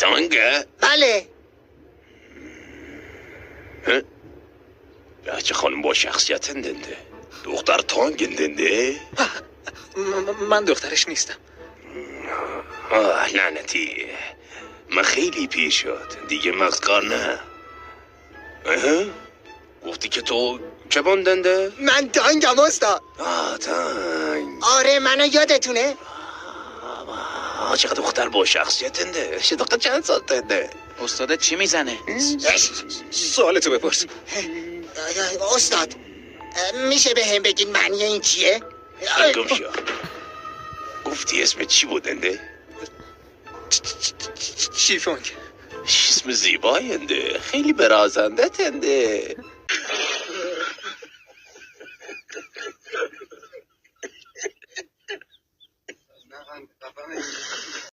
تانگه؟ بله. بچه خانم با شخصیت دنده. دختر تانگ دنده؟ من دخترش نیستم. لعنتی. من خیلی پیر شد. دیگه مغز کار نه. گفتی که تو چه باندنده؟ من تانگم استاد. تانگ. آره منو یادتونه؟ چقدر دختر با شخصیت دنده. دختر چند سال دنده؟ استاد چی میزنه؟ سوالتو بپرس. استاد میشه به هم بگین معنی این چیه؟ گم شو. گفتی اسم چی بودنده؟ شیفونگ. اسم زیباینده. خیلی برازنده تنده.